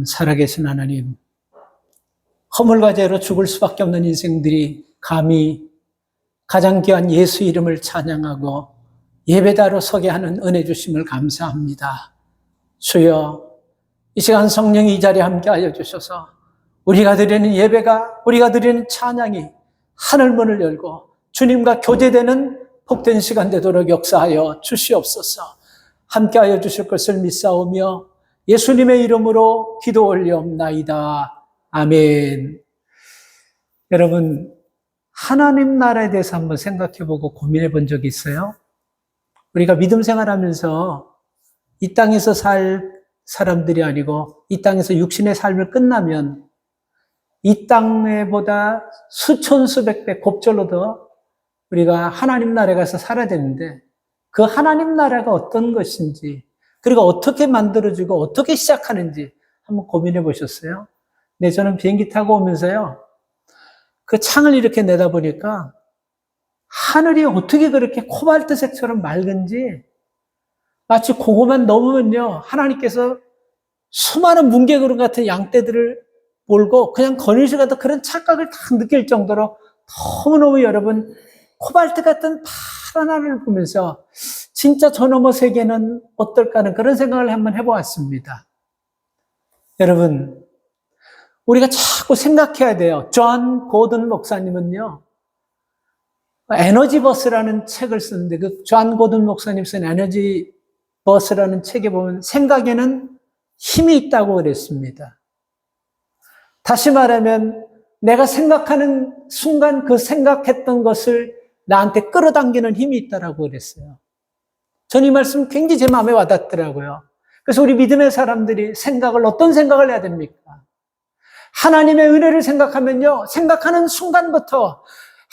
살아계신 하나님, 허물과 죄로 죽을 수밖에 없는 인생들이 감히 가장 귀한 예수 이름을 찬양하고 예배다로 서게 하는 은혜 주심을 감사합니다. 주여, 이 시간 성령이 이 자리에 함께하여 주셔서 우리가 드리는 예배가, 우리가 드리는 찬양이 하늘문을 열고 주님과 교제되는 복된 시간 되도록 역사하여 주시옵소서. 함께하여 주실 것을 믿사오며 예수님의 이름으로 기도 올리옵나이다. 아멘. 여러분, 하나님 나라에 대해서 한번 생각해보고 고민해 본 적이 있어요? 우리가 믿음 생활하면서 이 땅에서 살 사람들이 아니고 이 땅에서 육신의 삶을 끝나면 이 땅에보다 수천 수백 배 곱절로 더 우리가 하나님 나라에 가서 살아야 되는데 그 하나님 나라가 어떤 것인지, 그리고 어떻게 만들어지고 어떻게 시작하는지 한번 고민해 보셨어요? 네, 저는 비행기 타고 오면서요, 그 창을 이렇게 내다보니까 하늘이 어떻게 그렇게 코발트색처럼 맑은지, 마치 그거만 넘으면요, 하나님께서 수많은 뭉게구름 같은 양떼들을 몰고 그냥 거느리실 것 같은 그런 착각을 딱 느낄 정도로 너무너무 여러분, 코발트 같은 파란 하늘을 보면서 진짜 저 너머 세계는 어떨까 하는 그런 생각을 한번 해보았습니다. 여러분, 우리가 자꾸 생각해야 돼요. 존 고든 목사님은요, 에너지 버스라는 책을 쓰는데 그 존 고든 목사님 쓴 에너지 버스라는 책에 보면 생각에는 힘이 있다고 그랬습니다. 다시 말하면 내가 생각하는 순간 그 생각했던 것을 나한테 끌어당기는 힘이 있다고 그랬어요. 저는 이 말씀 굉장히 제 마음에 와닿더라고요. 그래서 우리 믿음의 사람들이 어떤 생각을 해야 됩니까? 하나님의 은혜를 생각하면요, 생각하는 순간부터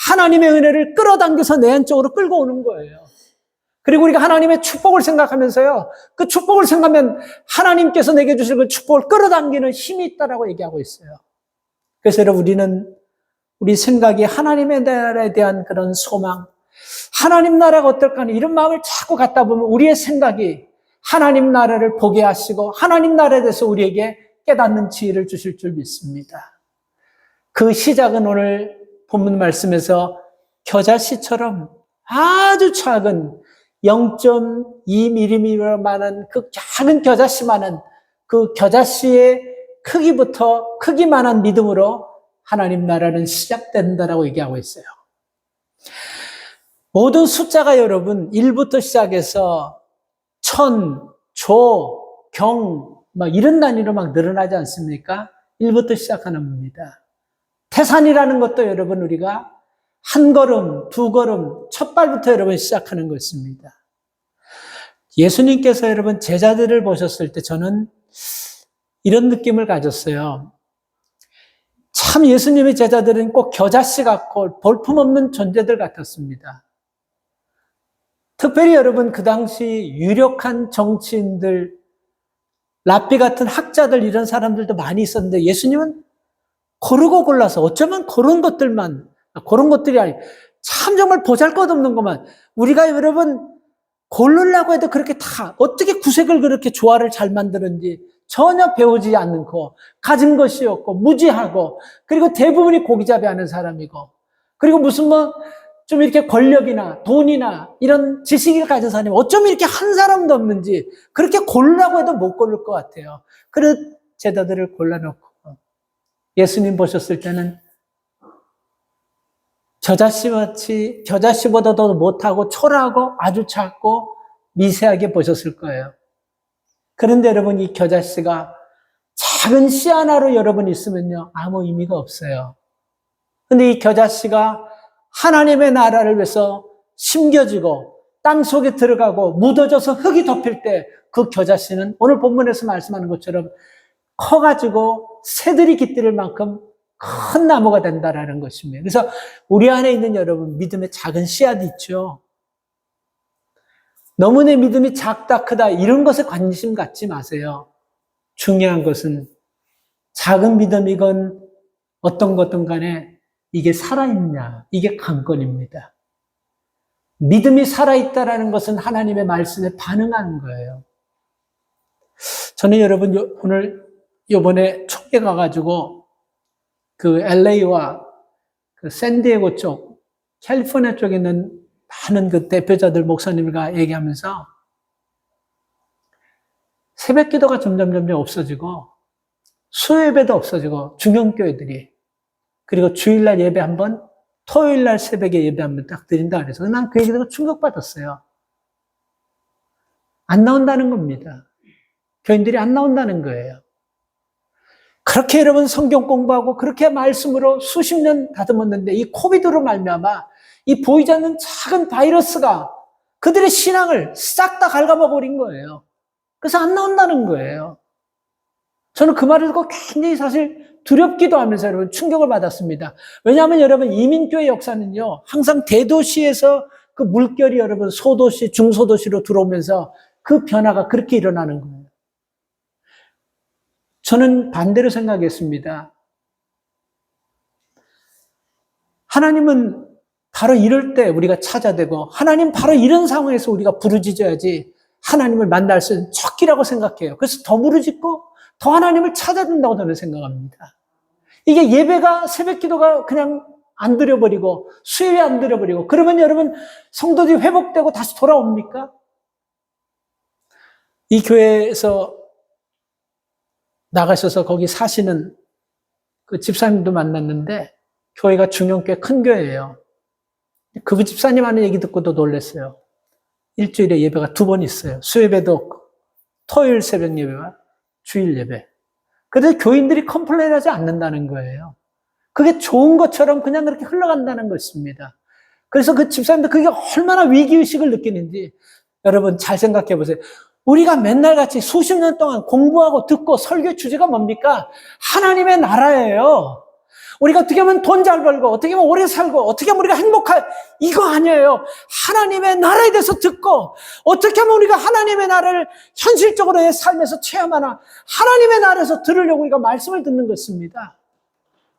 하나님의 은혜를 끌어당겨서 내 안쪽으로 끌고 오는 거예요. 그리고 우리가 하나님의 축복을 생각하면서요, 그 축복을 생각하면 하나님께서 내게 주실 그 축복을 끌어당기는 힘이 있다라고 얘기하고 있어요. 그래서 여러분, 우리 생각이 하나님의 나라에 대한 그런 소망, 하나님 나라가 어떨까 하는 이런 마음을 자꾸 갖다 보면 우리의 생각이 하나님 나라를 보게 하시고 하나님 나라에 대해서 우리에게 깨닫는 지혜를 주실 줄 믿습니다. 그 시작은 오늘 본문 말씀에서 겨자씨처럼 아주 작은 0.2mm만한 그 작은 겨자씨만한 그 겨자씨의 크기만한 믿음으로 하나님 나라는 시작된다라고 얘기하고 있어요. 모든 숫자가 여러분 1부터 시작해서 천, 조, 경 막 이런 단위로 막 늘어나지 않습니까? 1부터 시작하는 겁니다. 태산이라는 것도 여러분 우리가 한 걸음, 두 걸음, 첫 발부터 여러분 시작하는 것입니다. 예수님께서 여러분 제자들을 보셨을 때 저는 이런 느낌을 가졌어요. 참 예수님의 제자들은 꼭 겨자씨 같고 볼품없는 존재들 같았습니다. 특별히 여러분 그 당시 유력한 정치인들, 랍비 같은 학자들 이런 사람들도 많이 있었는데 예수님은 고르고 골라서 어쩌면 그런 것들이 아니 참 정말 보잘것없는 것만 우리가 여러분 고르려고 해도 그렇게 다 어떻게 구색을 그렇게 조화를 잘 만드는지 전혀 배우지 않고 가진 것이 없고 무지하고 그리고 대부분이 고기잡이 하는 사람이고 그리고 무슨 좀 이렇게 권력이나 돈이나 이런 지식을 가진 사람이 어쩜 이렇게 한 사람도 없는지 그렇게 고르라고 해도 못 고를 것 같아요. 그런 제자들을 골라놓고 예수님 보셨을 때는 겨자씨보다도 못하고 초라하고 아주 작고 미세하게 보셨을 거예요. 그런데 여러분 이 겨자씨가 작은 씨 하나로 여러분 있으면요 아무 의미가 없어요. 근데 이 겨자씨가 하나님의 나라를 위해서 심겨지고 땅속에 들어가고 묻어져서 흙이 덮일 때 그 겨자씨는 오늘 본문에서 말씀하는 것처럼 커가지고 새들이 깃들일 만큼 큰 나무가 된다라는 것입니다. 그래서 우리 안에 있는 여러분 믿음의 작은 씨앗이 있죠. 너무 내 믿음이 작다 크다 이런 것에 관심 갖지 마세요. 중요한 것은 작은 믿음이건 어떤 것든 간에 이게 살아있냐, 이게 관건입니다. 믿음이 살아있다라는 것은 하나님의 말씀에 반응하는 거예요. 저는 여러분 오늘 요번에 총회 가가지고 그 LA와 그 샌디에고 쪽, 캘리포니아 쪽에 있는 많은 그 대표자들 목사님과 얘기하면서 새벽 기도가 점점 없어지고 수요예배도 없어지고 중형교회들이, 그리고 주일날 예배 한 번, 토요일날 새벽에 예배 한 번 딱 드린다 그래서 난 그 얘기 듣고 충격받았어요. 안 나온다는 겁니다. 교인들이 안 나온다는 거예요. 그렇게 여러분 성경 공부하고 그렇게 말씀으로 수십 년 다듬었는데 이 코비드로 말미암아 이 보이지 않는 작은 바이러스가 그들의 신앙을 싹 다 갉아먹어버린 거예요. 그래서 안 나온다는 거예요. 저는 그 말을 듣고 굉장히 사실 두렵기도 하면서 여러분 충격을 받았습니다. 왜냐하면 여러분 이민교회 역사는요, 항상 대도시에서 그 물결이 여러분 소도시, 중소도시로 들어오면서 그 변화가 그렇게 일어나는 거예요. 저는 반대로 생각했습니다. 하나님은 바로 이럴 때 우리가 찾아대고 하나님 바로 이런 상황에서 우리가 부르짖어야지 하나님을 만날 수 있는 척기라고 생각해요. 그래서 더 부르짖고 더 하나님을 찾아야 된다고 저는 생각합니다. 이게 예배가, 새벽 기도가 그냥 안 드려버리고 수요일에 안 드려버리고 그러면 여러분 성도들이 회복되고 다시 돌아옵니까? 이 교회에서 나가셔서 거기 사시는 그 집사님도 만났는데 교회가 중형교회 큰 교회예요. 그 집사님 하는 얘기 듣고도 놀랐어요. 일주일에 예배가 2번 있어요. 수요예배도 없고 토요일 새벽 예배와 주일 예배. 그래서 교인들이 컴플레인하지 않는다는 거예요. 그게 좋은 것처럼 그냥 그렇게 흘러간다는 것입니다. 그래서 그 집사님도 그게 얼마나 위기의식을 느끼는지 여러분 잘 생각해 보세요. 우리가 맨날 같이 수십 년 동안 공부하고 듣고 설교 주제가 뭡니까? 하나님의 나라예요. 우리가 어떻게 하면 돈 잘 벌고 어떻게 하면 오래 살고 어떻게 하면 우리가 행복할, 이거 아니에요. 하나님의 나라에 대해서 듣고 어떻게 하면 우리가 하나님의 나라를 현실적으로 내 삶에서 체험하나, 하나님의 나라에서 들으려고 우리가 말씀을 듣는 것입니다.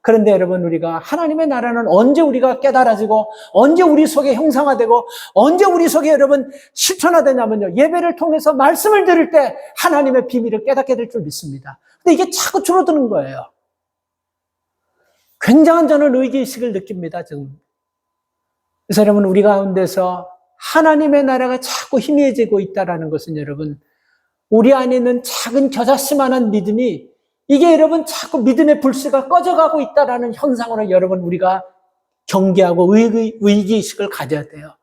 그런데 여러분, 우리가 하나님의 나라는 언제 우리가 깨달아지고 언제 우리 속에 형상화되고 언제 우리 속에 여러분 실천화되냐면요, 예배를 통해서 말씀을 들을 때 하나님의 비밀을 깨닫게 될 줄 믿습니다. 근데 이게 자꾸 줄어드는 거예요. 굉장한 저는 의기의식을 느낍니다, 지금. 그래서 여러분, 우리 가운데서 하나님의 나라가 자꾸 희미해지고 있다는 것은 여러분, 우리 안에 있는 작은 겨자씨만한 믿음이, 이게 여러분 자꾸 믿음의 불씨가 꺼져가고 있다는 현상으로 여러분 우리가 경계하고 의기의식을 가져야 돼요.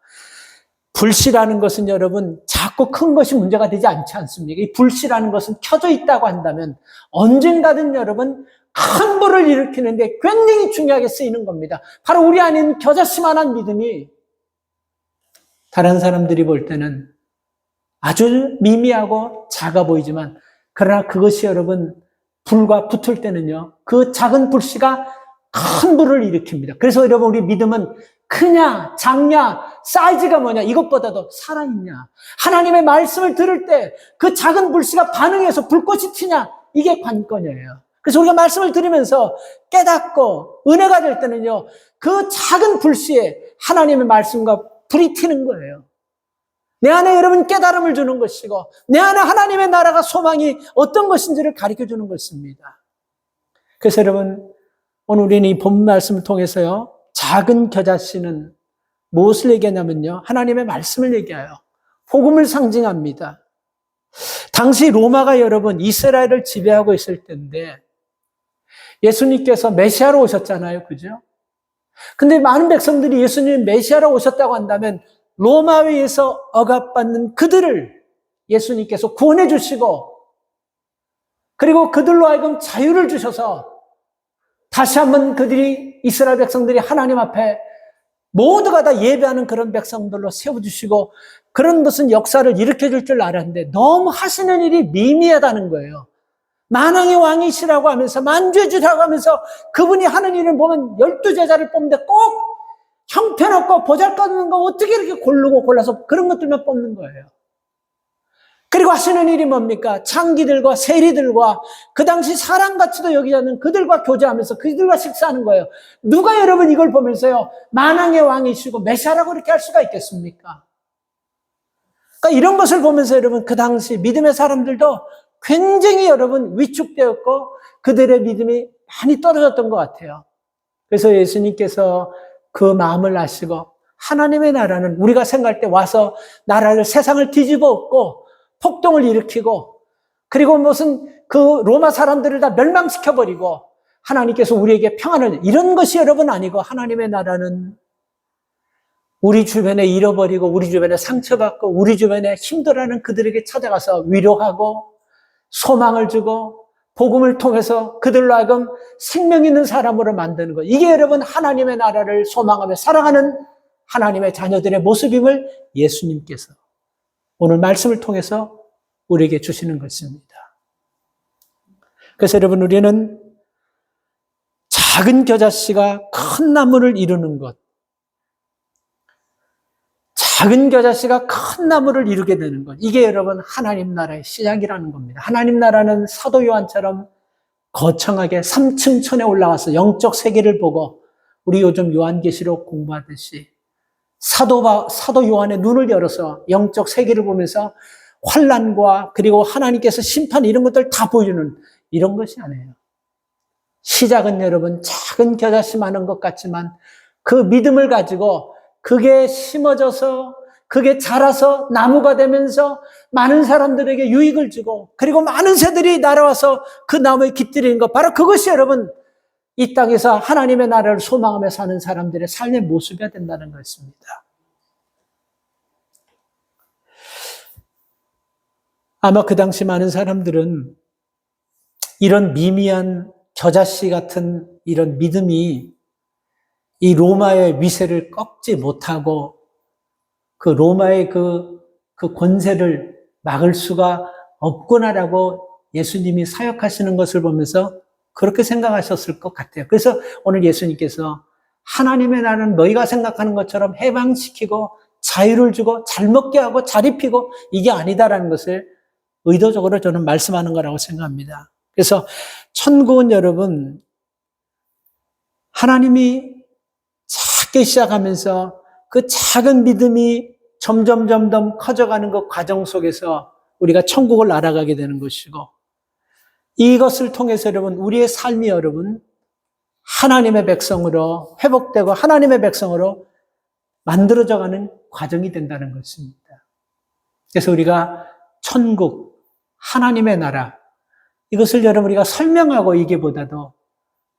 불씨라는 것은 여러분 자꾸 큰 것이 문제가 되지 않지 않습니까? 이 불씨라는 것은 켜져 있다고 한다면 언젠가든 여러분 큰 불을 일으키는데 굉장히 중요하게 쓰이는 겁니다. 바로 우리 안에 있는 겨자씨만한 믿음이 다른 사람들이 볼 때는 아주 미미하고 작아 보이지만, 그러나 그것이 여러분 불과 붙을 때는요, 그 작은 불씨가 큰 불을 일으킵니다. 그래서 여러분, 우리 믿음은 크냐 작냐 사이즈가 뭐냐 이것보다도 살아있냐, 하나님의 말씀을 들을 때 그 작은 불씨가 반응해서 불꽃이 튀냐, 이게 관건이에요. 그래서 우리가 말씀을 들으면서 깨닫고 은혜가 될 때는요, 그 작은 불씨에 하나님의 말씀과 불이 튀는 거예요. 내 안에 여러분 깨달음을 주는 것이고 내 안에 하나님의 나라가 소망이 어떤 것인지를 가르쳐주는 것입니다. 그래서 여러분, 오늘 우리는 이 본 말씀을 통해서요, 작은 겨자씨는 무엇을 얘기하냐면요, 하나님의 말씀을 얘기해요. 복음을 상징합니다. 당시 로마가 여러분 이스라엘을 지배하고 있을 때인데 예수님께서 메시아로 오셨잖아요. 그죠? 근데 많은 백성들이 예수님이 메시아로 오셨다고 한다면 로마에 의해서 억압받는 그들을 예수님께서 구원해 주시고, 그리고 그들로 하여금 자유를 주셔서 다시 한번 그들이, 이스라엘 백성들이 하나님 앞에 모두가 다 예배하는 그런 백성들로 세워주시고 그런 무슨 역사를 일으켜줄 줄 알았는데 너무 하시는 일이 미미하다는 거예요. 만왕의 왕이시라고 하면서 만주의 주라고 하면서 그분이 하는 일을 보면 12제자를 뽑는데 꼭 형편없고 보잘것없는 거 어떻게 이렇게 고르고 골라서 그런 것들만 뽑는 거예요. 그리고 하시는 일이 뭡니까? 창기들과 세리들과 그 당시 사람같이도 여기지 않는 그들과 교제하면서 그들과 식사하는 거예요. 누가 여러분 이걸 보면서요, 만왕의 왕이시고 메시아라고 이렇게 할 수가 있겠습니까? 그러니까 이런 것을 보면서 여러분 그 당시 믿음의 사람들도 굉장히 여러분 위축되었고 그들의 믿음이 많이 떨어졌던 것 같아요. 그래서 예수님께서 그 마음을 아시고 하나님의 나라는 우리가 생각할 때 와서 나라를 세상을 뒤집어 엎고 폭동을 일으키고 그리고 무슨 그 로마 사람들을 다 멸망시켜버리고 하나님께서 우리에게 평안을 이런 것이 여러분 아니고 하나님의 나라는 우리 주변에 잃어버리고 우리 주변에 상처받고 우리 주변에 힘들어하는 그들에게 찾아가서 위로하고 소망을 주고 복음을 통해서 그들로 하여금 생명 있는 사람으로 만드는 것. 이게 여러분 하나님의 나라를 소망하며 살아가는 하나님의 자녀들의 모습임을 예수님께서 오늘 말씀을 통해서 우리에게 주시는 것입니다. 그래서 여러분 우리는 작은 겨자씨가 큰 나무를 이루는 것, 작은 겨자씨가 큰 나무를 이루게 되는 것, 이게 여러분 하나님 나라의 시작이라는 겁니다. 하나님 나라는 사도 요한처럼 거창하게 3층 천에 올라가서 영적 세계를 보고 우리 요즘 요한계시록 공부하듯이 사도 요한의 눈을 열어서 영적 세계를 보면서 환난과 그리고 하나님께서 심판 이런 것들 다 보여주는 이런 것이 아니에요. 시작은 여러분 작은 겨자씨 많은 것 같지만 그 믿음을 가지고 그게 심어져서 그게 자라서 나무가 되면서 많은 사람들에게 유익을 주고 그리고 많은 새들이 날아와서 그 나무에 깃들이는 것, 바로 그것이 여러분 이 땅에서 하나님의 나라를 소망하며 사는 사람들의 삶의 모습이 된다는 것입니다. 아마 그 당시 많은 사람들은 이런 미미한 겨자씨 같은 이런 믿음이 이 로마의 위세를 꺾지 못하고 그 로마의 그 권세를 막을 수가 없구나라고 예수님이 사역하시는 것을 보면서 그렇게 생각하셨을 것 같아요. 그래서 오늘 예수님께서 하나님의 나라는 너희가 생각하는 것처럼 해방시키고 자유를 주고 잘 먹게 하고 잘 입히고 이게 아니다라는 것을 의도적으로 저는 말씀하는 거라고 생각합니다. 그래서 천국은 여러분 하나님이 작게 시작하면서 그 작은 믿음이 점점 커져가는 그 과정 속에서 우리가 천국을 알아가게 되는 것이고 이것을 통해서 여러분 우리의 삶이 여러분 하나님의 백성으로 회복되고 하나님의 백성으로 만들어져가는 과정이 된다는 것입니다. 그래서 우리가 천국, 하나님의 나라 이것을 여러분 우리가 설명하고 이기보다도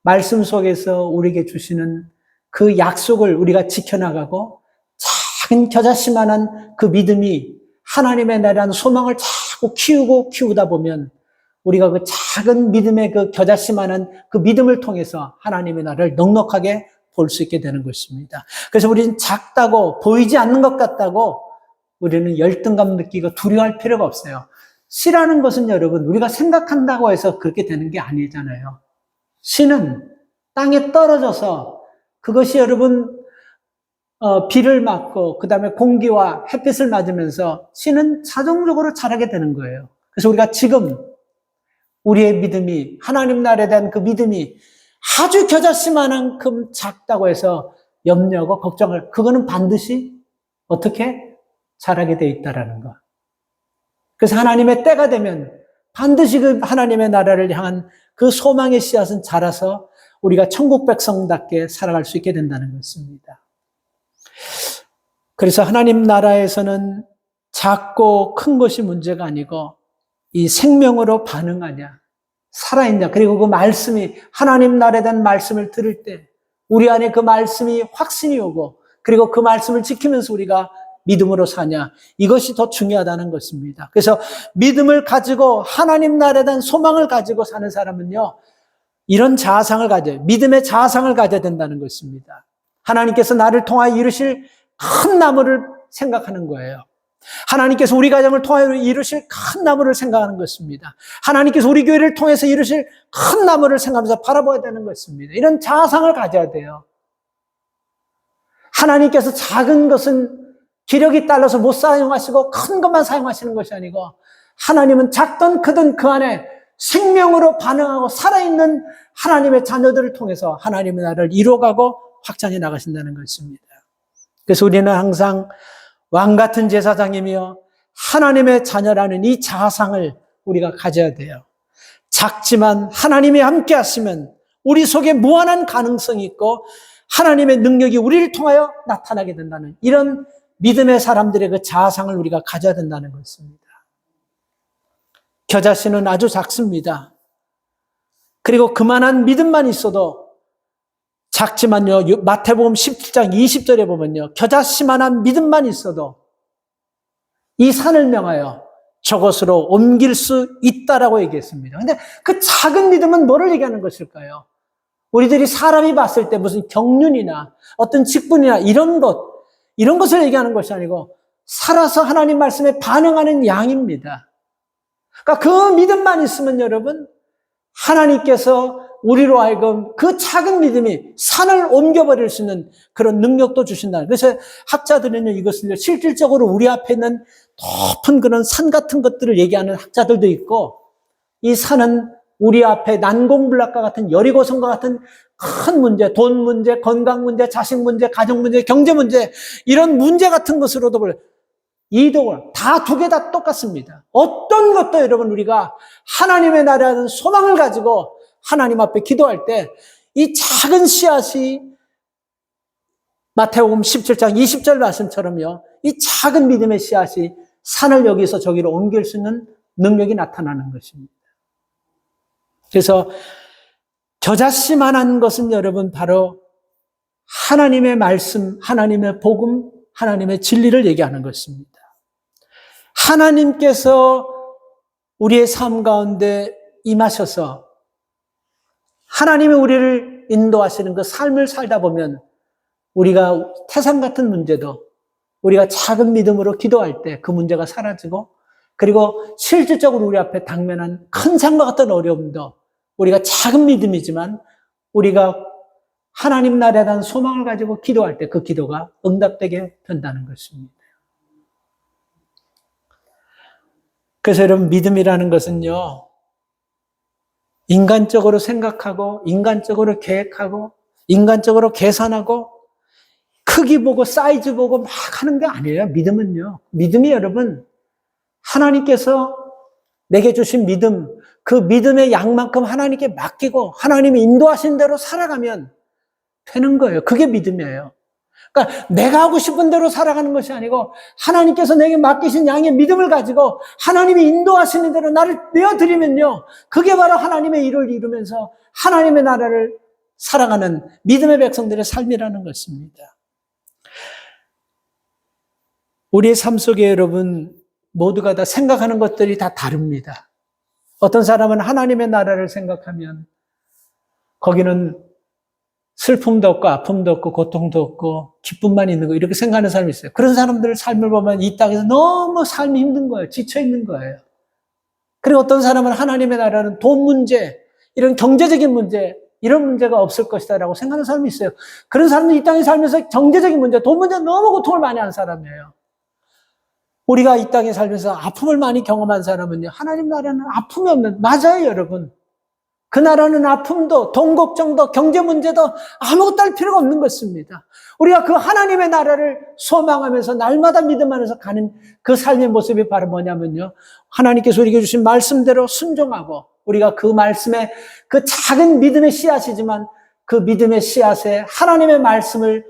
말씀 속에서 우리에게 주시는 그 약속을 우리가 지켜나가고 작은 겨자씨만한 그 믿음이 하나님의 나라라는 소망을 자꾸 키우다 보면 우리가 그 작은 믿음의 그 겨자씨만한 그 믿음을 통해서 하나님의 나라를 넉넉하게 볼 수 있게 되는 것입니다. 그래서 우리는 작다고 보이지 않는 것 같다고 우리는 열등감 느끼고 두려워할 필요가 없어요. 씨라는 것은 여러분 우리가 생각한다고 해서 그렇게 되는 게 아니잖아요. 씨는 땅에 떨어져서 그것이 여러분 비를 맞고 그 다음에 공기와 햇빛을 맞으면서 씨는 자동적으로 자라게 되는 거예요. 그래서 우리가 지금 우리의 믿음이 하나님 나라에 대한 그 믿음이 아주 겨자씨만큼 작다고 해서 염려하고 걱정을 그거는 반드시 어떻게 자라게 돼 있다라는 거. 그래서 하나님의 때가 되면 반드시 그 하나님의 나라를 향한 그 소망의 씨앗은 자라서 우리가 천국 백성답게 살아갈 수 있게 된다는 것입니다. 그래서 하나님 나라에서는 작고 큰 것이 문제가 아니고 이 생명으로 반응하냐, 살아있냐, 그리고 그 말씀이 하나님 나라에 대한 말씀을 들을 때 우리 안에 그 말씀이 확신이 오고 그리고 그 말씀을 지키면서 우리가 믿음으로 사냐, 이것이 더 중요하다는 것입니다. 그래서 믿음을 가지고 하나님 나라에 대한 소망을 가지고 사는 사람은요 이런 자아상을 가져요. 믿음의 자아상을 가져야 된다는 것입니다. 하나님께서 나를 통하여 이루실 큰 나무를 생각하는 거예요. 하나님께서 우리 가정을 통하여 이루실 큰 나무를 생각하는 것입니다. 하나님께서 우리 교회를 통해서 이루실 큰 나무를 생각하면서 바라봐야 되는 것입니다. 이런 자아상을 가져야 돼요. 하나님께서 작은 것은 기력이 딸려서 못 사용하시고 큰 것만 사용하시는 것이 아니고 하나님은 작든 크든 그 안에 생명으로 반응하고 살아있는 하나님의 자녀들을 통해서 하나님의 나라를 이루어가고 확장해 나가신다는 것입니다. 그래서 우리는 항상 왕 같은 제사장이며 하나님의 자녀라는 이 자아상을 우리가 가져야 돼요. 작지만 하나님이 함께 하시면 우리 속에 무한한 가능성이 있고 하나님의 능력이 우리를 통하여 나타나게 된다는 이런 믿음의 사람들의 그 자아상을 우리가 가져야 된다는 것입니다. 겨자씨는 아주 작습니다. 그리고 그만한 믿음만 있어도 작지만요, 마태복음 17장 20절에 보면요, 겨자씨만한 믿음만 있어도 이 산을 명하여 저것으로 옮길 수 있다라고 얘기했습니다. 근데 그 작은 믿음은 뭐를 얘기하는 것일까요? 우리들이 사람이 봤을 때 무슨 경륜이나 어떤 직분이나 이런 것을 얘기하는 것이 아니고 살아서 하나님 말씀에 반응하는 양입니다. 그러니까 그 믿음만 있으면 여러분, 하나님께서 우리로 하여금 그 작은 믿음이 산을 옮겨버릴 수 있는 그런 능력도 주신다. 그래서 학자들은 이것을 실질적으로 우리 앞에 있는 높은 그런 산 같은 것들을 얘기하는 학자들도 있고, 이 산은 우리 앞에 난공불락과 같은 여리고성과 같은 큰 문제, 돈 문제, 건강 문제, 자식 문제, 가정 문제, 경제 문제, 이런 문제 같은 것으로도 볼래요. 이동을 다 두 개 다 똑같습니다. 어떤 것도 여러분 우리가 하나님의 나라는 소망을 가지고 하나님 앞에 기도할 때 이 작은 씨앗이 마태복음 17장 20절 말씀처럼요, 이 작은 믿음의 씨앗이 산을 여기서 저기로 옮길 수 있는 능력이 나타나는 것입니다. 그래서 겨자씨만한 것은 여러분 바로 하나님의 말씀, 하나님의 복음, 하나님의 진리를 얘기하는 것입니다. 하나님께서 우리의 삶 가운데 임하셔서 하나님이 우리를 인도하시는 그 삶을 살다 보면 우리가 태산 같은 문제도 우리가 작은 믿음으로 기도할 때 그 문제가 사라지고, 그리고 실질적으로 우리 앞에 당면한 큰 산과 같은 어려움도 우리가 작은 믿음이지만 우리가 하나님 나라에 대한 소망을 가지고 기도할 때 그 기도가 응답되게 된다는 것입니다. 그래서 여러분, 믿음이라는 것은요, 인간적으로 생각하고 인간적으로 계획하고 인간적으로 계산하고 크기 보고 사이즈 보고 막 하는 게 아니에요. 믿음은요, 믿음이 여러분 하나님께서 내게 주신 믿음, 그 믿음의 양만큼 하나님께 맡기고 하나님이 인도하신 대로 살아가면 되는 거예요. 그게 믿음이에요. 그러니까 내가 하고 싶은 대로 살아가는 것이 아니고 하나님께서 내게 맡기신 양의 믿음을 가지고 하나님이 인도하시는 대로 나를 내어드리면요, 그게 바로 하나님의 일을 이루면서 하나님의 나라를 살아가는 믿음의 백성들의 삶이라는 것입니다. 우리의 삶 속에 여러분 모두가 다 생각하는 것들이 다 다릅니다. 어떤 사람은 하나님의 나라를 생각하면 거기는 슬픔도 없고 아픔도 없고 고통도 없고 기쁨만 있는 거, 이렇게 생각하는 사람이 있어요. 그런 사람들 삶을 보면 이 땅에서 너무 삶이 힘든 거예요. 지쳐 있는 거예요. 그리고 어떤 사람은 하나님의 나라는 돈 문제, 이런 경제적인 문제, 이런 문제가 없을 것이다라고 생각하는 사람이 있어요. 그런 사람은 이 땅에 살면서 경제적인 문제, 돈 문제 너무 고통을 많이 하는 사람이에요. 우리가 이 땅에 살면서 아픔을 많이 경험한 사람은요, 하나님 나라는 아픔이 없는, 맞아요 여러분. 그 나라는 아픔도 돈 걱정도 경제 문제도 아무것도 할 필요가 없는 것입니다. 우리가 그 하나님의 나라를 소망하면서 날마다 믿음 안에서 가는 그 삶의 모습이 바로 뭐냐면요, 하나님께서 우리에게 주신 말씀대로 순종하고, 우리가 그 말씀에 그 작은 믿음의 씨앗이지만 그 믿음의 씨앗에 하나님의 말씀을,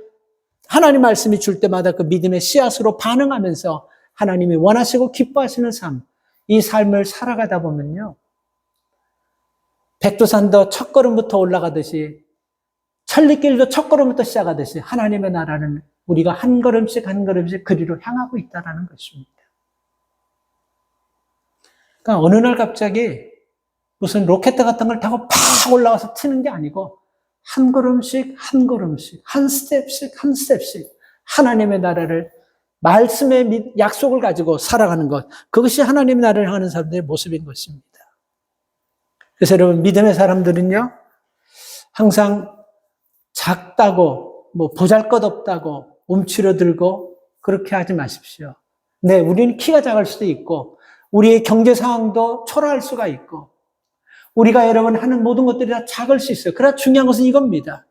하나님 말씀이 줄 때마다 그 믿음의 씨앗으로 반응하면서 하나님이 원하시고 기뻐하시는 삶, 이 삶을 살아가다 보면요, 백두산도 첫걸음부터 올라가듯이, 천리길도 첫걸음부터 시작하듯이 하나님의 나라는 우리가 한 걸음씩 한 걸음씩 그리로 향하고 있다는 것입니다. 그러니까 어느 날 갑자기 무슨 로켓 같은 걸 타고 팍 올라가서 튀는 게 아니고 한 걸음씩 한 걸음씩, 한 스텝씩 한 스텝씩 하나님의 나라를, 말씀의 약속을 가지고 살아가는 것, 그것이 하나님의 나라를 향하는 사람들의 모습인 것입니다. 그래서 여러분, 믿음의 사람들은요, 항상 작다고, 보잘것없다고 움츠러들고 그렇게 하지 마십시오. 네, 우리는 키가 작을 수도 있고 우리의 경제 상황도 초라할 수가 있고 우리가 여러분 하는 모든 것들이 다 작을 수 있어요. 그러나 중요한 것은 이겁니다.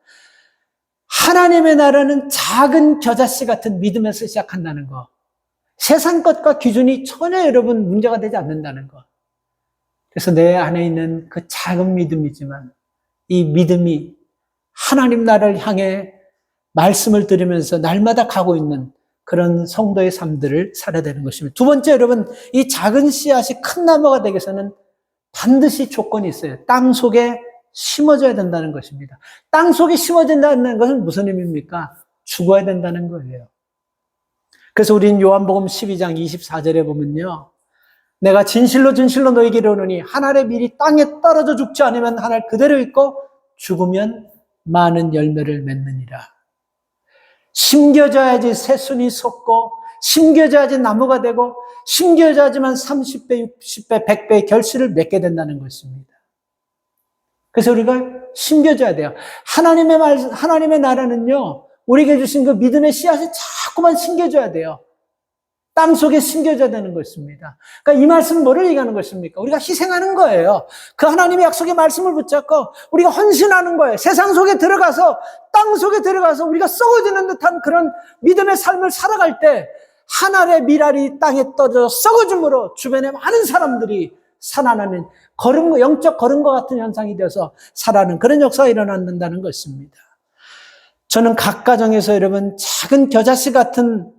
하나님의 나라는 작은 겨자씨 같은 믿음에서 시작한다는 거. 세상 것과 기준이 전혀 여러분 문제가 되지 않는다는 거. 그래서 내 안에 있는 그 작은 믿음이지만 이 믿음이 하나님 나라를 향해 말씀을 들으면서 날마다 가고 있는 그런 성도의 삶들을 살아야 되는 것입니다. 두 번째, 여러분, 이 작은 씨앗이 큰 나무가 되기 위해서는 반드시 조건이 있어요. 땅 속에 심어져야 된다는 것입니다. 땅 속에 심어진다는 것은 무슨 의미입니까? 죽어야 된다는 거예요. 그래서 우린 요한복음 12장 24절에 보면요, 내가 진실로 진실로 너희에게 이르노니 한 알의 밀이 땅에 떨어져 죽지 않으면 한 알 그대로 있고 죽으면 많은 열매를 맺느니라. 심겨져야지 새순이 솟고, 심겨져야지 나무가 되고, 심겨져야지만 30배, 60배, 100배의 결실을 맺게 된다는 것입니다. 그래서 우리가 심겨져야 돼요. 하나님의 나라는요, 우리에게 주신 그 믿음의 씨앗이 자꾸만 심겨져야 돼요. 땅 속에 심겨져야 되는 것입니다. 그러니까 이 말씀은 뭐를 얘기하는 것입니까? 우리가 희생하는 거예요. 그 하나님의 약속의 말씀을 붙잡고 우리가 헌신하는 거예요. 세상 속에 들어가서, 땅 속에 들어가서 우리가 썩어지는 듯한 그런 믿음의 삶을 살아갈 때 한 알의 밀알이 땅에 떨어져 썩어짐으로 주변에 많은 사람들이 살아나는 영적 걸음과 같은 현상이 되어서 살아나는 그런 역사가 일어난다는 것입니다. 저는 각 가정에서 여러분 작은 겨자씨 같은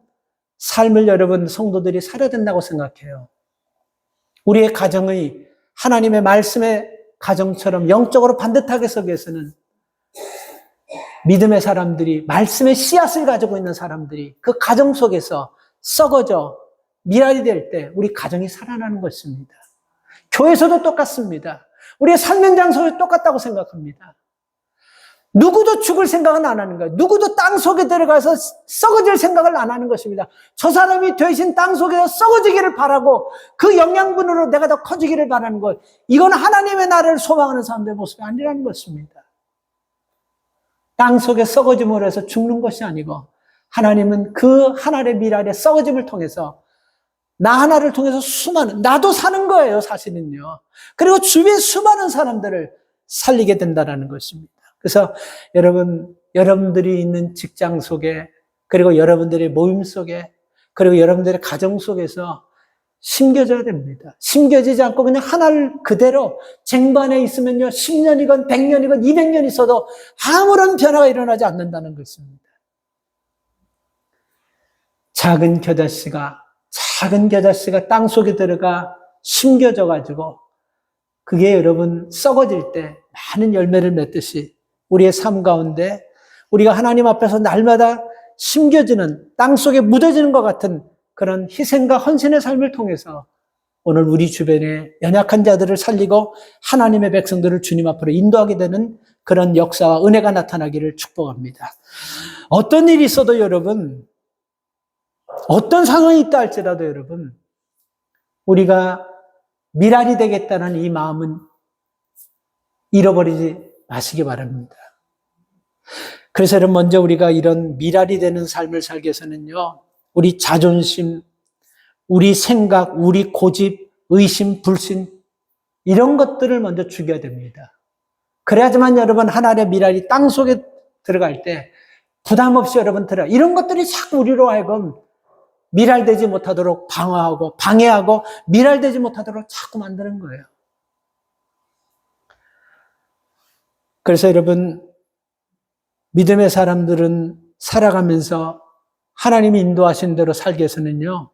삶을 여러분 성도들이 살아야 된다고 생각해요. 우리의 가정의 하나님의 말씀의 가정처럼 영적으로 반듯하게 서기 위해서는 믿음의 사람들이, 말씀의 씨앗을 가지고 있는 사람들이 그 가정 속에서 썩어져 밀알이 될 때 우리 가정이 살아나는 것입니다. 교회에서도 똑같습니다. 우리의 삶 현장에서도 똑같다고 생각합니다. 누구도 죽을 생각은 안 하는 거예요. 누구도 땅 속에 들어가서 썩어질 생각을 안 하는 것입니다. 저 사람이 대신 땅 속에서 썩어지기를 바라고 그 영양분으로 내가 더 커지기를 바라는 것. 이건 하나님의 나라를 소망하는 사람들의 모습이 아니라는 것입니다. 땅 속에 썩어짐으로 해서 죽는 것이 아니고 하나님은 그 하나의 밀알의 썩어짐을 통해서 나 하나를 통해서 나도 사는 거예요, 사실은요. 그리고 주변 수많은 사람들을 살리게 된다는 것입니다. 그래서 여러분들이 있는 직장 속에, 그리고 여러분들의 모임 속에, 그리고 여러분들의 가정 속에서 심겨져야 됩니다. 심겨지지 않고 그냥 하나를 그대로 쟁반에 있으면요, 10년이건 100년이건 200년 있어도 아무런 변화가 일어나지 않는다는 것입니다. 작은 겨자씨가 땅 속에 들어가 심겨져가지고 그게 여러분 썩어질 때 많은 열매를 맺듯이 우리의 삶 가운데 우리가 하나님 앞에서 날마다 심겨지는, 땅 속에 묻어지는 것 같은 그런 희생과 헌신의 삶을 통해서 오늘 우리 주변에 연약한 자들을 살리고 하나님의 백성들을 주님 앞으로 인도하게 되는 그런 역사와 은혜가 나타나기를 축복합니다. 어떤 일이 있어도 여러분, 어떤 상황이 있다 할지라도 여러분, 우리가 밀알이 되겠다는 이 마음은 잃어버리지 마시기 바랍니다. 그래서 여러분, 먼저 우리가 이런 밀알이 되는 삶을 살기 위해서는요, 우리 자존심, 우리 생각, 우리 고집, 의심, 불신, 이런 것들을 먼저 죽여야 됩니다. 그래야지만 여러분 하나님의 밀알이 땅 속에 들어갈 때 부담 없이 여러분 이런 것들이 자꾸 우리로 하여금 밀알되지 못하도록 방해하고 밀알되지 못하도록 자꾸 만드는 거예요. 그래서 여러분, 믿음의 사람들은 살아가면서 하나님이 인도하신 대로 살기 위해서는요,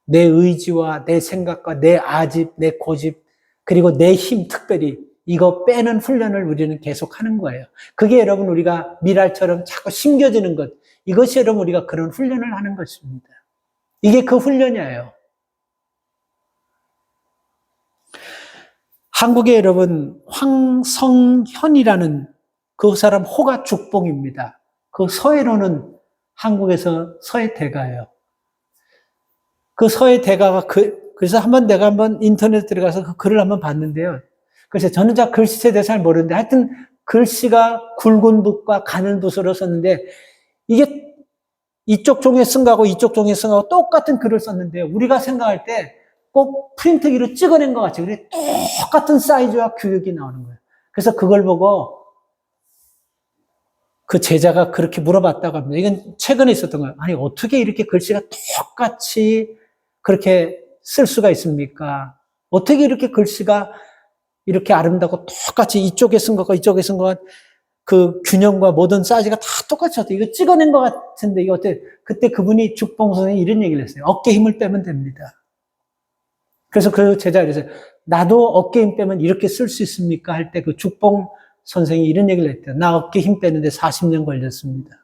내 의지와 내 생각과 내 아집, 내 고집, 그리고 내 힘, 특별히 이거 빼는 훈련을 우리는 계속 하는 거예요. 그게 여러분 우리가 밀알처럼 자꾸 심겨지는 것, 이것이 여러분 우리가 그런 훈련을 하는 것입니다. 이게 그 훈련이에요. 한국에 여러분 황성현이라는 그 사람 호가 죽봉입니다. 그 서해로는 한국에서 서해 대가예요. 그 서해 대가가 그래서 내가 한번 인터넷에 들어가서 그 글을 한번 봤는데요. 그래서 저는 글씨에 대해서 잘 모르는데 하여튼 글씨가 굵은 붓과 가는 붓으로 썼는데 이게 이쪽 종이에 쓴 거하고 이쪽 종이에 쓴 거하고 똑같은 글을 썼는데 우리가 생각할 때 꼭 프린트기로 찍어낸 것 같이 그래 똑같은 사이즈와 규격이 나오는 거예요. 그래서 그걸 보고 그 제자가 그렇게 물어봤다고 합니다. 이건 최근에 있었던 거예요. 아니 어떻게 이렇게 글씨가 똑같이 그렇게 쓸 수가 있습니까? 어떻게 이렇게 글씨가 이렇게 아름답고 똑같이 이쪽에 쓴 것과 이쪽에 쓴 것과 그 균형과 모든 사이즈가 다 똑같이 이거 찍어낸 것 같은데 이거 어때? 그때 그분이 죽봉 선생님이 이런 얘기를 했어요. 어깨 힘을 빼면 됩니다. 그래서 그 제자가 그랬어요. 나도 어깨 힘 빼면 이렇게 쓸 수 있습니까? 할 때 그 죽봉 선생이 이런 얘기를 했대요. 나 어깨 힘 빼는데 40년 걸렸습니다.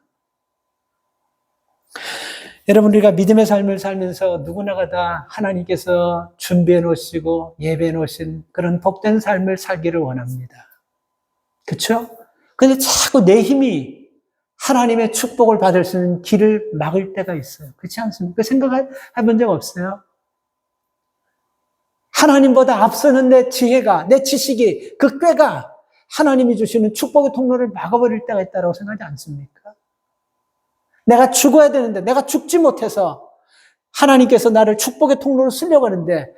여러분, 우리가 믿음의 삶을 살면서 누구나가 다 하나님께서 준비해 놓으시고 예배해 놓으신 그런 복된 삶을 살기를 원합니다. 그렇죠? 근데 자꾸 내 힘이 하나님의 축복을 받을 수 있는 길을 막을 때가 있어요. 그렇지 않습니까? 생각해 본 적 없어요? 하나님보다 앞서는 내 지혜가, 내 지식이, 그 꾀가 하나님이 주시는 축복의 통로를 막아버릴 때가 있다고 생각하지 않습니까? 내가 죽어야 되는데 내가 죽지 못해서 하나님께서 나를 축복의 통로로 쓰려고 하는데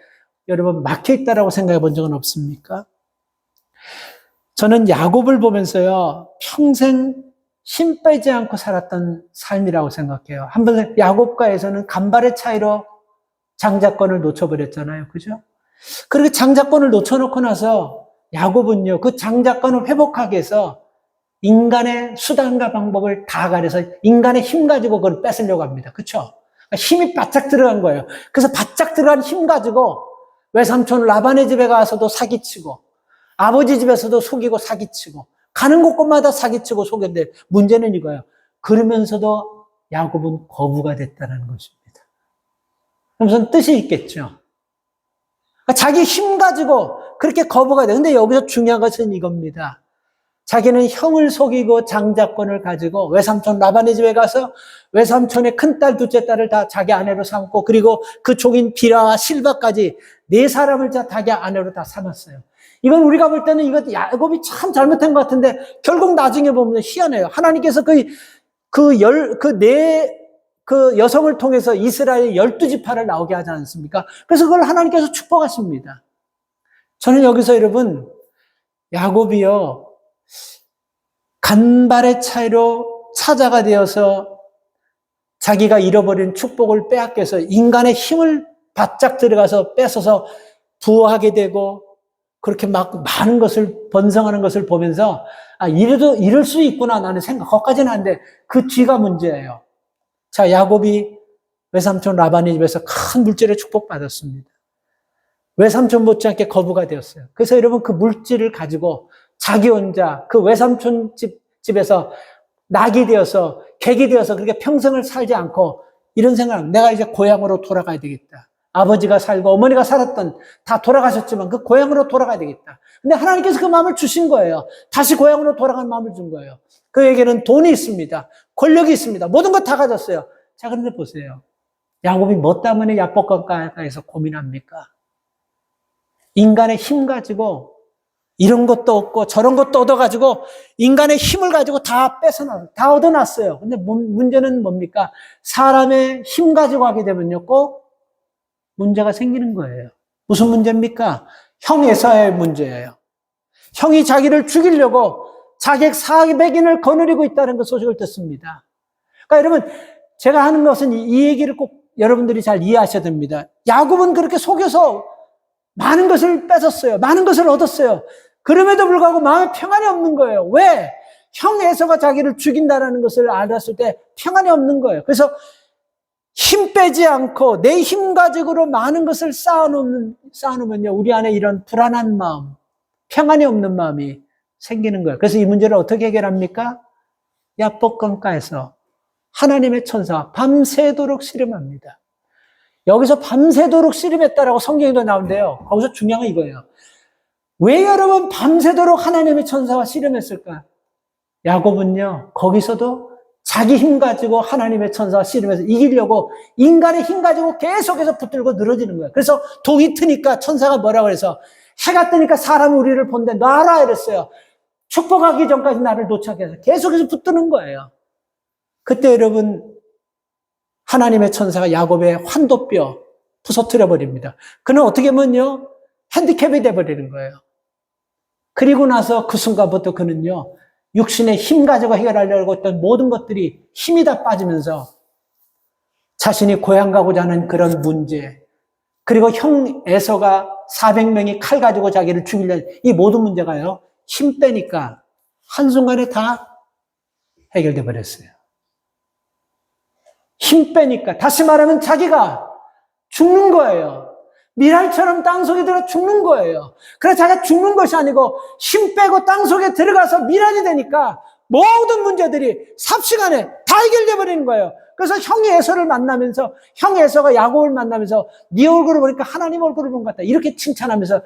여러분 막혀있다라고 생각해 본 적은 없습니까? 저는 야곱을 보면서요 평생 힘 빼지 않고 살았던 삶이라고 생각해요. 한번 야곱과에서는 간발의 차이로 장자권을 놓쳐버렸잖아요. 그죠? 그렇게 장자권을 놓쳐놓고 나서 야곱은요 그 장자권을 회복하기 위해서 인간의 수단과 방법을 다 가려서 인간의 힘 가지고 그걸 뺏으려고 합니다. 그렇죠? 힘이 바짝 들어간 거예요. 그래서 바짝 들어간 힘 가지고 외삼촌 라반의 집에 가서도 사기치고 아버지 집에서도 속이고 사기치고 가는 곳곳마다 사기치고 속였는데 문제는 이거예요. 그러면서도 야곱은 거부가 됐다는 것입니다. 무슨 뜻이 있겠죠? 자기 힘 가지고 그렇게 거부가 돼. 근데 여기서 중요한 것은 이겁니다. 자기는 형을 속이고 장자권을 가지고 외삼촌 라반의 집에 가서 외삼촌의 큰딸, 둘째 딸을 다 자기 아내로 삼고 그리고 그 종인 비라와 실바까지 4사람을 다 자기 아내로 다 삼았어요. 이건 우리가 볼 때는 이거 야곱이 참 잘못한 것 같은데 결국 나중에 보면 희한해요. 하나님께서 그 여성을 통해서 이스라엘 12지파를 나오게 하지 않습니까? 그래서 그걸 하나님께서 축복하십니다. 저는 여기서 여러분 야곱이요 간발의 차이로 사자가 되어서 자기가 잃어버린 축복을 빼앗겨서 인간의 힘을 바짝 들어가서 뺏어서 부하게 되고 그렇게 막 많은 것을 번성하는 것을 보면서 이럴 수 있구나 나는 생각 거기까지는 안 돼. 그 뒤가 문제예요. 자, 야곱이 외삼촌 라반의 집에서 큰 물질의 축복받았습니다. 외삼촌 못지않게 거부가 되었어요. 그래서 여러분 그 물질을 가지고 자기 혼자 그 외삼촌 집에서 낙이 되어서 객이 되어서 그렇게 평생을 살지 않고 이런 생각, 내가 이제 고향으로 돌아가야 되겠다. 아버지가 살고 어머니가 살았던 다 돌아가셨지만 그 고향으로 돌아가야 되겠다. 근데 하나님께서 그 마음을 주신 거예요. 다시 고향으로 돌아가는 마음을 준 거예요. 그에게는 돈이 있습니다. 권력이 있습니다. 모든 것 다 가졌어요. 자, 그런데 보세요. 야곱이 뭐 때문에 야복강가에서 고민합니까? 인간의 힘 가지고 이런 것도 얻고 저런 것도 얻어가지고 인간의 힘을 가지고 다 다 얻어놨어요. 근데 문제는 뭡니까? 사람의 힘 가지고 하게 되면요 꼭 문제가 생기는 거예요. 무슨 문제입니까? 형 에사의 문제예요. 형이 자기를 죽이려고 자객 400인을 거느리고 있다는 그 소식을 듣습니다. 그러니까 여러분 제가 하는 것은 이 얘기를 꼭 여러분들이 잘 이해하셔야 됩니다. 야곱은 그렇게 속여서 많은 것을 뺏었어요. 많은 것을 얻었어요. 그럼에도 불구하고 마음에 평안이 없는 거예요. 왜? 형 에서가 자기를 죽인다는 것을 알았을 때 평안이 없는 거예요. 그래서 힘 빼지 않고 내 힘 가지고로 많은 것을 쌓아놓으면요 우리 안에 이런 불안한 마음, 평안이 없는 마음이 생기는 거예요. 그래서 이 문제를 어떻게 해결합니까? 야복강가에서 하나님의 천사가 밤새도록 씨름합니다. 여기서 밤새도록 씨름했다라고 성경에도 나오는데요. 거기서 중요한 건 이거예요. 왜 여러분 밤새도록 하나님의 천사와 씨름했을까? 야곱은요 거기서도 자기 힘 가지고 하나님의 천사와 씨름해서 이기려고 인간의 힘 가지고 계속해서 붙들고 늘어지는 거예요. 그래서 동이 트니까 천사가 뭐라고 그래서 해가 뜨니까 사람이 우리를 본데 놔라 이랬어요. 축복하기 전까지 나를 놓치게 해서 계속해서 붙드는 거예요. 그때 여러분 하나님의 천사가 야곱의 환도뼈 부서뜨려 버립니다. 그는 어떻게 보면요 핸디캡이 돼버리는 거예요. 그리고 나서 그 순간부터 그는요 육신의 힘 가지고 해결하려고 했던 모든 것들이 힘이 다 빠지면서 자신이 고향 가고자 하는 그런 문제, 그리고 형 에서가 400명이 칼 가지고 자기를 죽이려, 이 모든 문제가요, 힘 빼니까 한순간에 다 해결돼 버렸어요. 힘 빼니까, 다시 말하면 자기가 죽는 거예요. 미랄처럼 땅속에 들어 죽는 거예요. 그래서 자기가 죽는 것이 아니고 힘 빼고 땅속에 들어가서 미랄이 되니까 모든 문제들이 삽시간에 다 해결돼 버리는 거예요. 그래서 형이 에서를 만나면서, 형 에서가 야곱을 만나면서 네 얼굴을 보니까 하나님 얼굴을 본 것 같다, 이렇게 칭찬하면서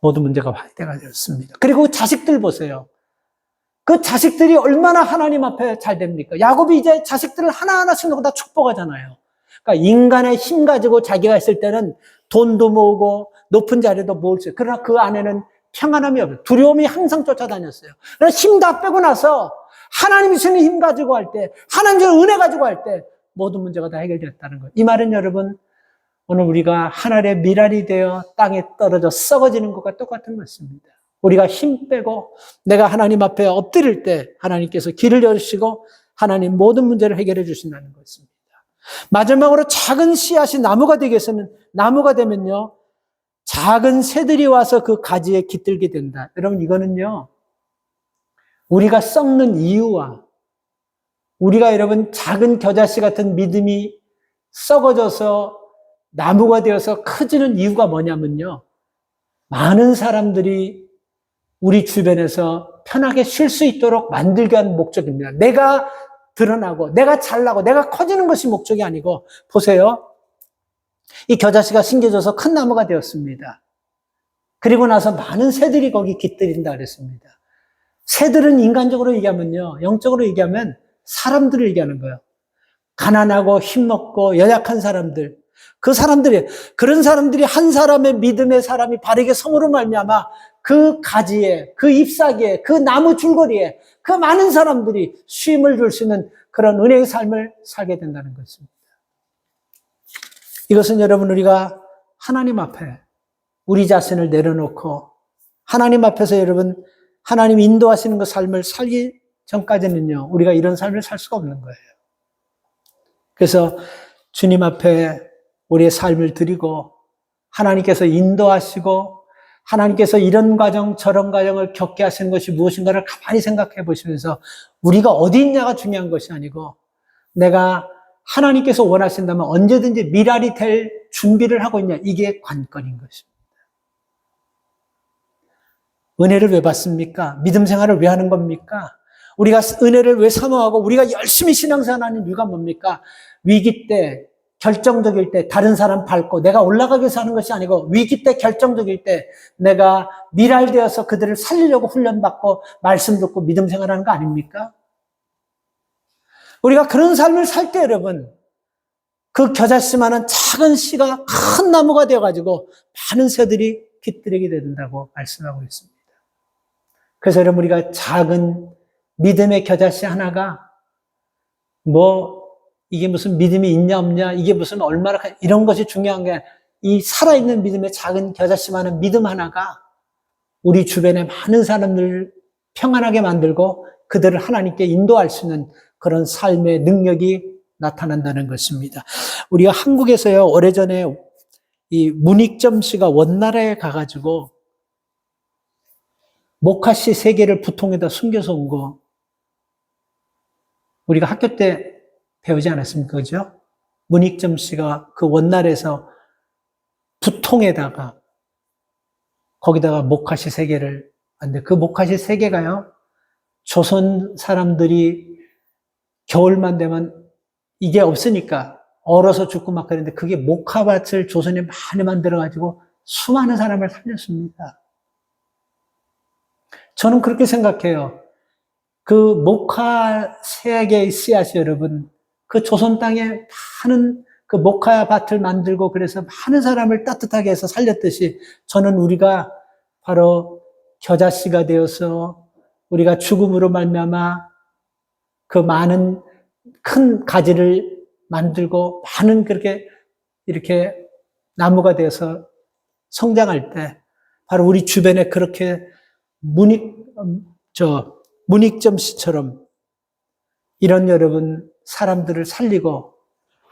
모든 문제가 해결가 되었습니다. 그리고 자식들 보세요. 그 자식들이 얼마나 하나님 앞에 잘 됩니까? 야곱이 이제 자식들을 하나하나씩 놓고 다 축복하잖아요. 그러니까 인간의 힘 가지고 자기가 있을 때는 돈도 모으고 높은 자리도 모을 수 있어요. 그러나 그 안에는 평안함이 없어요. 두려움이 항상 쫓아다녔어요. 그래서 힘 다 빼고 나서 하나님이 주는 힘 가지고 할 때, 하나님 주는 은혜 가지고 할 때 모든 문제가 다 해결됐다는 거예요. 이 말은 여러분, 오늘 우리가 하늘의 미랄이 되어 땅에 떨어져 썩어지는 것과 똑같은 것입니다. 우리가 힘 빼고 내가 하나님 앞에 엎드릴 때 하나님께서 길을 열으시고 하나님 모든 문제를 해결해 주신다는 것입니다. 마지막으로 작은 씨앗이 나무가 되기 위해서는, 나무가 되면요, 작은 새들이 와서 그 가지에 깃들게 된다. 여러분, 이거는요, 우리가 썩는 이유와 우리가 여러분 작은 겨자씨 같은 믿음이 썩어져서 나무가 되어서 커지는 이유가 뭐냐면요, 많은 사람들이 우리 주변에서 편하게 쉴 수 있도록 만들기 위한 목적입니다. 내가 드러나고 내가 잘나고 내가 커지는 것이 목적이 아니고, 보세요, 이 겨자씨가 심겨져서 큰 나무가 되었습니다. 그리고 나서 많은 새들이 거기 깃들인다 그랬습니다. 새들은 인간적으로 얘기하면요, 영적으로 얘기하면 사람들을 얘기하는 거예요. 가난하고 힘없고 연약한 사람들, 그 사람들이, 그런 사람들이 한 사람의 믿음의 사람이 바르게 성으로 말미암아 그 가지에, 그 잎사귀에, 그 나무 줄거리에 그 많은 사람들이 쉼을 줄 수 있는 그런 은혜의 삶을 살게 된다는 것입니다. 이것은 여러분, 우리가 하나님 앞에 우리 자신을 내려놓고 하나님 앞에서 여러분, 하나님 인도하시는 그 삶을 살기 전까지는요, 우리가 이런 삶을 살 수가 없는 거예요. 그래서 주님 앞에 우리의 삶을 드리고 하나님께서 인도하시고 하나님께서 이런 과정 저런 과정을 겪게 하시는 것이 무엇인가를 가만히 생각해 보시면서, 우리가 어디 있냐가 중요한 것이 아니고 내가 하나님께서 원하신다면 언제든지 미랄이 될 준비를 하고 있냐, 이게 관건인 것입니다. 은혜를 왜 받습니까? 믿음 생활을 왜 하는 겁니까? 우리가 은혜를 왜 사모하고 우리가 열심히 신앙생활하는 이유가 뭡니까? 위기 때, 결정적일 때 다른 사람 밟고 내가 올라가기 위해서 하는 것이 아니고, 위기 때, 결정적일 때 내가 미랄되어서 그들을 살리려고 훈련받고 말씀 듣고 믿음 생활하는 거 아닙니까? 우리가 그런 삶을 살 때 여러분, 그 겨자씨만한 작은 씨가 큰 나무가 되어가지고 많은 새들이 깃들이게 된다고 말씀하고 있습니다. 그래서 여러분, 우리가 작은 믿음의 겨자씨 하나가 이게 무슨 믿음이 있냐 없냐, 이게 무슨 얼마나, 이런 것이 중요한 게, 이 살아있는 믿음의 작은 겨자씨만한 믿음 하나가 우리 주변의 많은 사람들을 평안하게 만들고 그들을 하나님께 인도할 수 있는 그런 삶의 능력이 나타난다는 것입니다. 우리가 한국에서요, 오래전에 이 문익점 씨가 원나라에 가가지고 목화씨 3개를 부통에다 숨겨서 온 거, 우리가 학교 때 배우지 않았습니까? 그죠? 문익점 씨가 그 원나라에서 부통에다가 거기다가 목화씨 3개를 왔는데, 그 목화씨 3개가요, 조선 사람들이 겨울만 되면 이게 없으니까 얼어서 죽고 막 그랬는데, 그게 목화밭을 조선에 많이 만들어가지고 수많은 사람을 살렸습니다. 저는 그렇게 생각해요. 그 목화 3개의 씨앗이 여러분, 그 조선 땅에 많은 그 목화밭을 만들고 그래서 많은 사람을 따뜻하게 해서 살렸듯이, 저는 우리가 바로 겨자씨가 되어서 우리가 죽음으로 말미암아 그 많은 큰 가지를 만들고 많은 그렇게 이렇게 나무가 되어서 성장할 때, 바로 우리 주변에 그렇게 문익점 씨처럼 이런 여러분 사람들을 살리고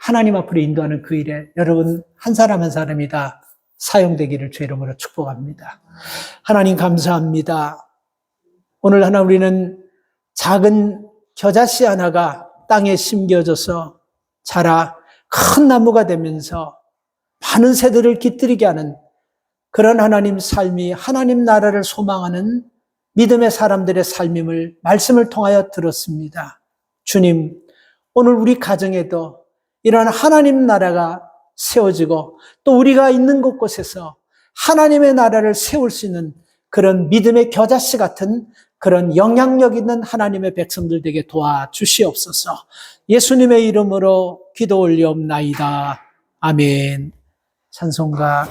하나님 앞으로 인도하는 그 일에 여러분 한 사람 한 사람이 다 사용되기를 주 이름으로 축복합니다. 하나님 감사합니다. 오늘 하나 우리는 작은 겨자씨 하나가 땅에 심겨져서 자라 큰 나무가 되면서 많은 새들을 깃들이게 하는 그런 하나님 삶이 하나님 나라를 소망하는 믿음의 사람들의 삶임을 말씀을 통하여 들었습니다. 주님, 오늘 우리 가정에도 이러한 하나님 나라가 세워지고 또 우리가 있는 곳곳에서 하나님의 나라를 세울 수 있는 그런 믿음의 겨자씨 같은 그런 영향력 있는 하나님의 백성들 되게 도와주시옵소서. 예수님의 이름으로 기도 올리옵나이다. 아멘. 찬송가